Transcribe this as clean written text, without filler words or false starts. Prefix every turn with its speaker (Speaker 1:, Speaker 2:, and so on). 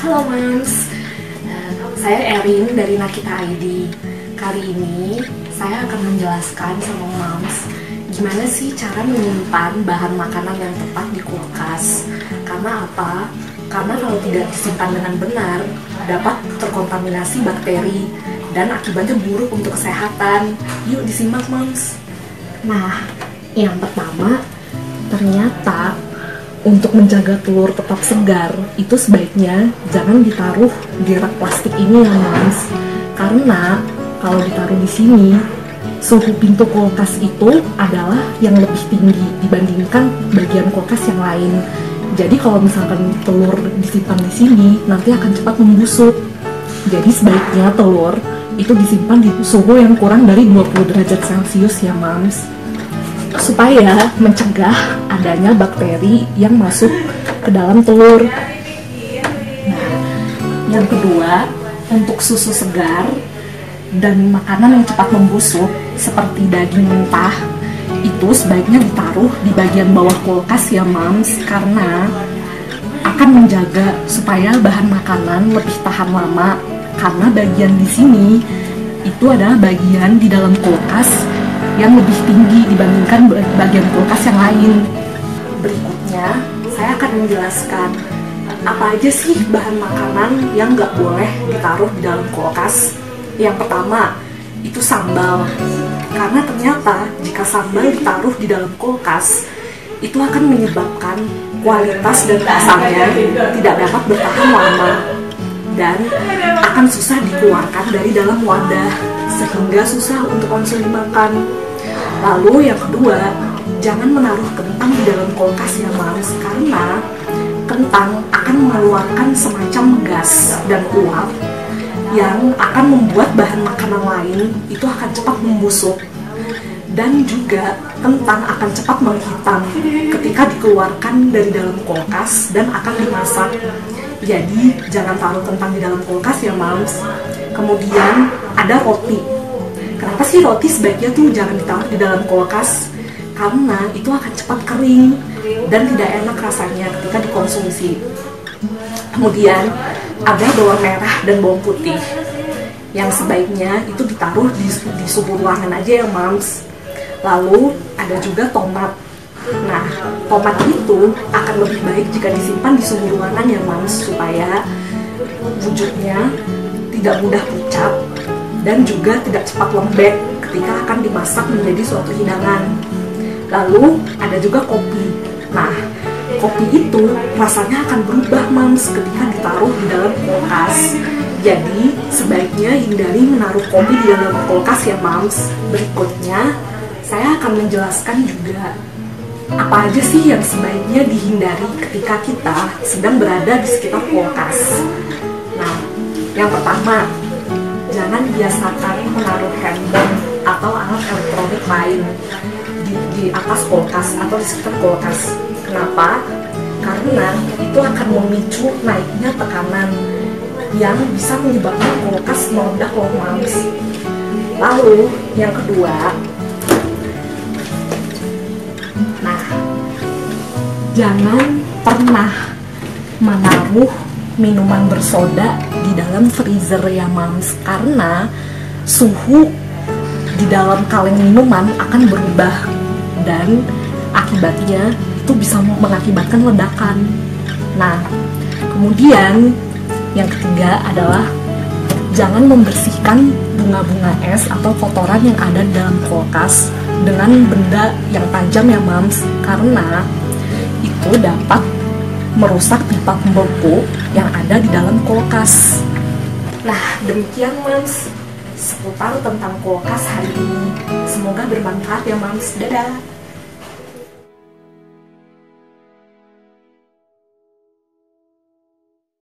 Speaker 1: Halo Mams, saya Erin dari Nakita ID. Kali ini saya akan menjelaskan sama Mams gimana sih cara menyimpan bahan makanan yang tepat di kulkas. Karena apa? Karena kalau tidak disimpan dengan benar dapat terkontaminasi bakteri dan akibatnya buruk untuk kesehatan. Yuk disimak Mams. Nah, yang pertama, ternyata untuk menjaga telur tetap segar, itu sebaiknya jangan ditaruh di rak plastik ini ya Mams. Karena kalau ditaruh di sini, suhu pintu kulkas itu adalah yang lebih tinggi dibandingkan bagian kulkas yang lain. Jadi kalau misalkan telur disimpan di sini, nanti akan cepat membusuk. Jadi sebaiknya telur itu disimpan di suhu yang kurang dari 20 derajat Celcius ya Mams, supaya mencegah adanya bakteri yang masuk ke dalam telur. Nah, yang kedua, untuk susu segar dan makanan yang cepat membusuk seperti daging mentah, itu sebaiknya ditaruh di bagian bawah kulkas ya Mams, karena akan menjaga supaya bahan makanan lebih tahan lama. Karena bagian di sini itu adalah bagian di dalam kulkas yang lebih tinggi dibandingkan bagian kulkas yang lain. Berikutnya, saya akan menjelaskan apa aja sih bahan makanan yang nggak boleh ditaruh di dalam kulkas. Yang pertama, itu sambal. Karena ternyata jika sambal ditaruh di dalam kulkas, itu akan menyebabkan kualitas dan rasanya tidak dapat bertahan lama dan akan susah dikeluarkan dari dalam wadah, sehingga susah untuk konsumsi makan. Lalu yang kedua, jangan menaruh kentang di dalam kulkas ya Mams, karena kentang akan mengeluarkan semacam gas dan uap yang akan membuat bahan makanan lain itu akan cepat membusuk. Dan juga kentang akan cepat menghitam ketika dikeluarkan dari dalam kulkas dan akan dimasak. Jadi jangan taruh kentang di dalam kulkas ya Mams. Kemudian ada roti. Kenapa sih roti sebaiknya tuh jangan ditaruh di dalam kulkas? Karena itu akan cepat kering dan tidak enak rasanya ketika dikonsumsi. Kemudian ada bawang merah dan bawang putih yang sebaiknya itu ditaruh di suhu ruangan aja ya Mams. Lalu ada juga tomat. Nah, tomat itu akan lebih baik jika disimpan di suhu ruangan ya Mams, supaya wujudnya tidak mudah pucat dan juga tidak cepat lembek ketika akan dimasak menjadi suatu hidangan. Lalu ada juga kopi. Nah, kopi itu rasanya akan berubah Mams ketika ditaruh di dalam kulkas. Jadi sebaiknya hindari menaruh kopi di dalam kulkas ya Mams. Berikutnya saya akan menjelaskan juga apa aja sih yang sebaiknya dihindari ketika kita sedang berada di sekitar kulkas. Nah, yang pertama, jangan biasakan menaruh handphone atau alat elektronik lain di atas kulkas atau di sekitar kulkas. Kenapa? Karena itu akan memicu naiknya tekanan yang bisa menyebabkan kulkas meledak loh Mams. Lalu yang kedua, jangan pernah menaruh minuman bersoda di dalam freezer ya Mams, karena suhu di dalam kaleng minuman akan berubah dan akibatnya itu bisa mengakibatkan ledakan. Nah, kemudian yang ketiga adalah jangan membersihkan bunga-bunga es atau kotoran yang ada di dalam kulkas dengan benda yang tajam ya Mams, karena itu dapat merusak pipa pembeku yang ada di dalam kulkas. Nah, demikian Mams seputar tentang kulkas hari ini. Semoga bermanfaat ya Mams. Dadah.